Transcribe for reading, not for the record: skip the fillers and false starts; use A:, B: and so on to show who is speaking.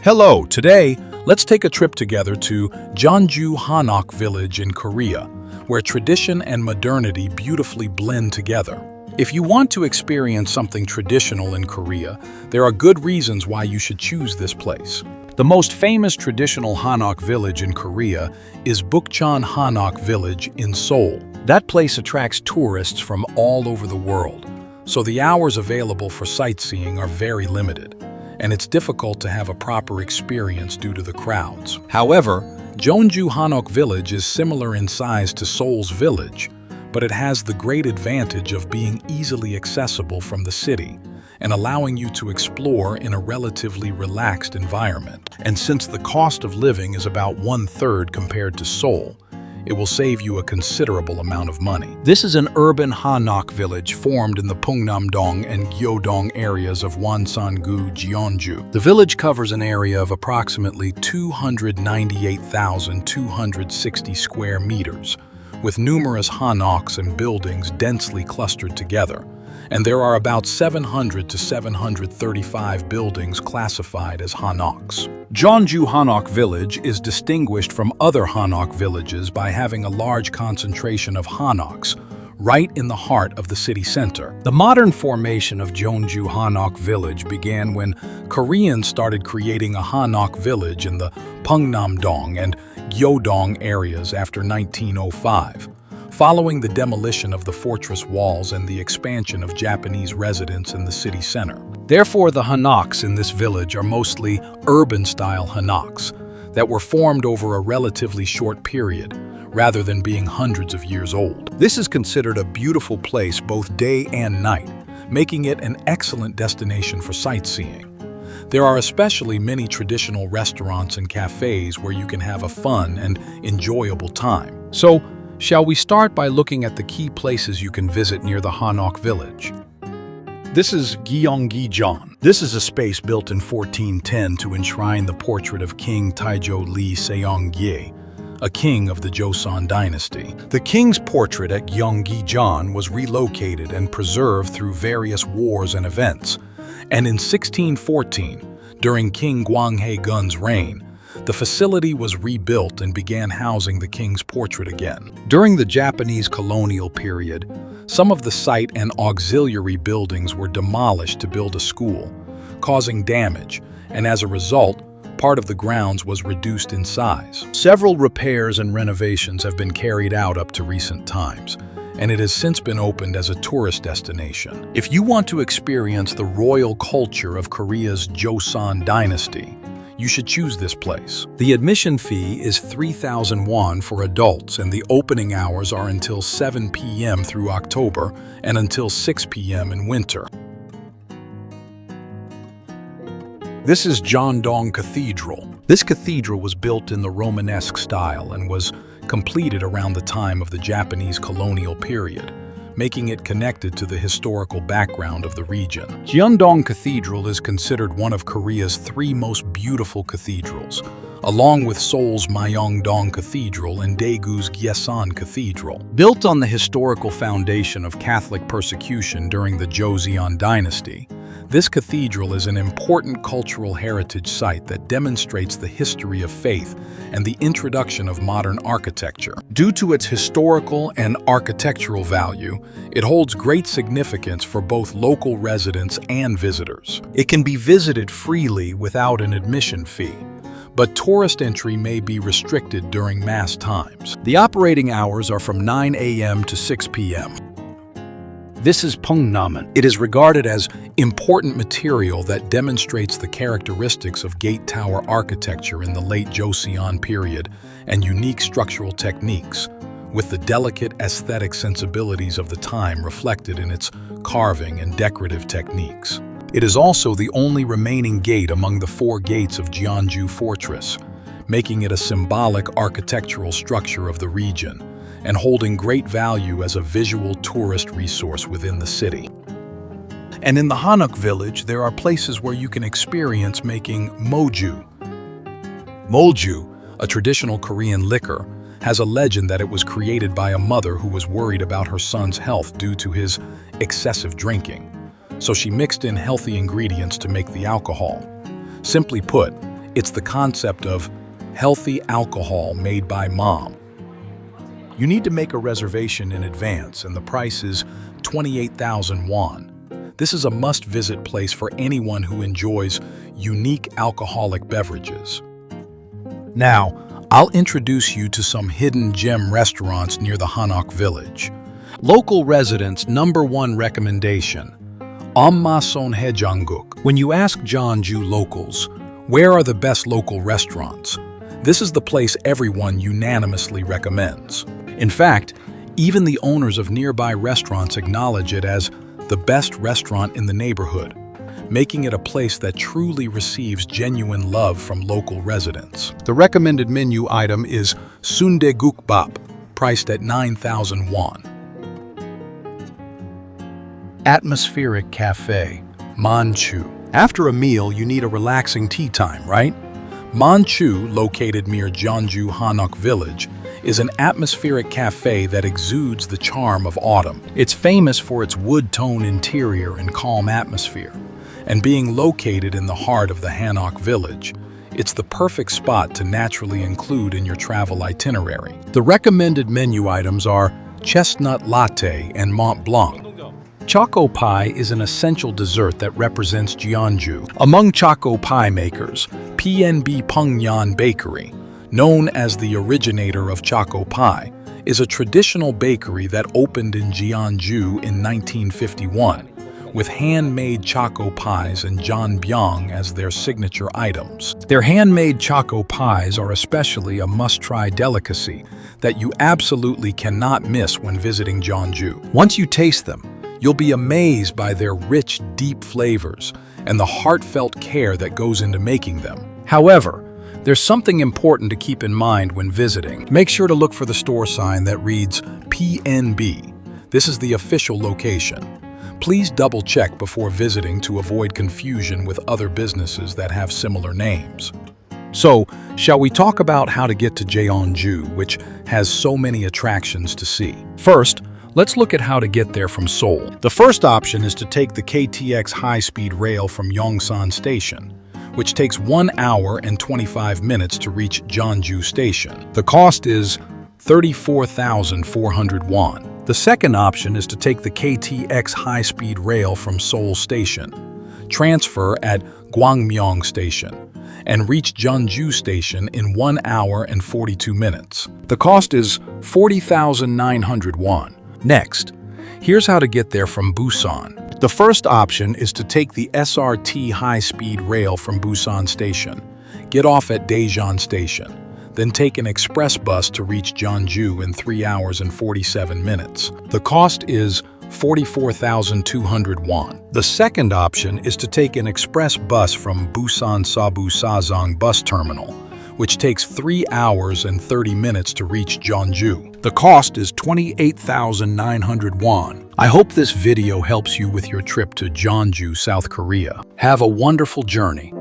A: Hello, today, let's take a trip together to Jeonju Hanok Village in Korea, where tradition and modernity beautifully blend together. If you want to experience something traditional in Korea, there are good reasons why you should choose this place. The most famous traditional Hanok village in Korea is Bukchon Hanok Village in Seoul. That place attracts tourists from all over the world, so the hours available for sightseeing are very limited, and it's difficult to have a proper experience due to the crowds. However, Jeonju Hanok Village is similar in size to Seoul's village, but it has the great advantage of being easily accessible from the city and allowing you to explore in a relatively relaxed environment. And since the cost of living is about 1/3 compared to Seoul, it will save you a considerable amount of money. This is an urban Hanok village formed in the Pungnam and Gyeonggijeon areas of Wonsan-gu, Jeonju. The village covers an area of approximately 298,260 square meters, with numerous Hanoks and buildings densely clustered together, and there are about 700 to 735 buildings classified as Hanoks. Jeonju Hanok Village is distinguished from other Hanok villages by having a large concentration of Hanoks right in the heart of the city center. The modern formation of Jeonju Hanok Village began when Koreans started creating a Hanok village in the Pungnam and Gyeonggijeon areas after 1905. Following the demolition of the fortress walls and the expansion of Japanese residents in the city center. Therefore, the Hanoks in this village are mostly urban-style Hanoks that were formed over a relatively short period, rather than being hundreds of years old. This is considered a beautiful place both day and night, making it an excellent destination for sightseeing. There are especially many traditional restaurants and cafes where you can have a fun and enjoyable time. So, shall we start by looking at the key places you can visit near the Hanok village? This is Gyeonggijeon. This is a space built in 1410 to enshrine the portrait of King Taejo Lee Seonggye, a king of the Joseon dynasty. The king's portrait at Gyeonggijeon was relocated and preserved through various wars and events, and in 1614, during King Gyeonggijeon's reign, the facility was rebuilt and began housing the king's portrait again. During the Japanese colonial period, some of the site and auxiliary buildings were demolished to build a school, causing damage, and as a result, part of the grounds was reduced in size. Several repairs and renovations have been carried out up to recent times, and it has since been opened as a tourist destination. If you want to experience the royal culture of Korea's Joseon dynasty, you should choose this place. The admission fee is 3,000 won for adults, and the opening hours are until 7 p.m. through October and until 6 p.m. in winter. This is Jeondong Cathedral. This cathedral was built in the Romanesque style and was completed around the time of the Japanese colonial period, making it connected to the historical background of the region. Jeondong Cathedral is considered one of Korea's 3 most beautiful cathedrals, along with Seoul's Myeongdong Cathedral and Daegu's Gyeonggijeon Cathedral. Built on the historical foundation of Catholic persecution during the Joseon dynasty, this cathedral is an important cultural heritage site that demonstrates the history of faith and the introduction of modern architecture. Due to its historical and architectural value, it holds great significance for both local residents and visitors. It can be visited freely without an admission fee, but tourist entry may be restricted during mass times. The operating hours are from 9 a.m. to 6 p.m. This is Pungnam. It is regarded as important material that demonstrates the characteristics of gate tower architecture in the late Joseon period and unique structural techniques, with the delicate aesthetic sensibilities of the time reflected in its carving and decorative techniques. It is also the only remaining gate among the 4 gates of Jeonju Fortress, making it a symbolic architectural structure of the region and holding great value as a visual tourist resource within the city. And in the Hanok village, there are places where you can experience making Moju. Moju, a traditional Korean liquor, has a legend that it was created by a mother who was worried about her son's health due to his excessive drinking. So she mixed in healthy ingredients to make the alcohol. Simply put, It's the concept of healthy alcohol made by mom. You need to make a reservation in advance, and the price is 28,000 won. This is a must-visit place for anyone who enjoys unique alcoholic beverages. Now, I'll introduce you to some hidden gem restaurants near the Hanok Village. Local residents' #1 recommendation: Eomma-son Haejangguk. When you ask Jeonju locals, where are the best local restaurants? This is the place everyone unanimously recommends. In fact, even the owners of nearby restaurants acknowledge it as the best restaurant in the neighborhood, making it a place that truly receives genuine love from local residents. The recommended menu item is sundae-gukbap, priced at 9,000 won. Atmospheric Cafe, Manchu. After a meal, you need a relaxing tea time, right? Manchu, located near Jeonju Hanok Village, is an atmospheric cafe that exudes the charm of autumn. It's famous for its wood-tone interior and calm atmosphere, and being located in the heart of the Hanok Village, it's the perfect spot to naturally include in your travel itinerary. The recommended menu items are chestnut latte and Mont Blanc. Choco Pie is an essential dessert that represents Jeonju. Among Choco Pie makers, PNB Pungnam Bakery, known as the originator of Choco Pie, is a traditional bakery that opened in Jeonju in 1951, with handmade Choco Pies and Jeonbyong as their signature items. Their handmade Choco Pies are especially a must-try delicacy that you absolutely cannot miss when visiting Jeonju. Once you taste them, you'll be amazed by their rich, deep flavors and the heartfelt care that goes into making them. However, there's something important to keep in mind when visiting. Make sure to look for the store sign that reads PNB. This is the official location. Please double-check before visiting to avoid confusion with other businesses that have similar names. So, shall we talk about how to get to Jeonju, which has so many attractions to see? First, let's look at how to get there from Seoul. The first option is to take the KTX high-speed rail from Yongsan Station, which takes 1 hour and 25 minutes to reach Jeonju Station. The cost is 34,400 won. The second option is to take the KTX high-speed rail from Seoul Station, transfer at Gyeonggijeon Station, and reach Jeonju Station in 1 hour and 42 minutes. The cost is 40,900 won. Next, here's how to get there from Busan. The first option is to take the SRT high-speed rail from Busan Station. Get off at Daejeon Station, then take an express bus to reach Jeonju in 3 hours and 47 minutes. The cost is 44,200 won. The second option is to take an express bus from Busan Sabu Sazong Bus Terminal, which takes 3 hours and 30 minutes to reach Jeonju. The cost is 28,900 won. I hope this video helps you with your trip to Jeonju, South Korea. Have a wonderful journey.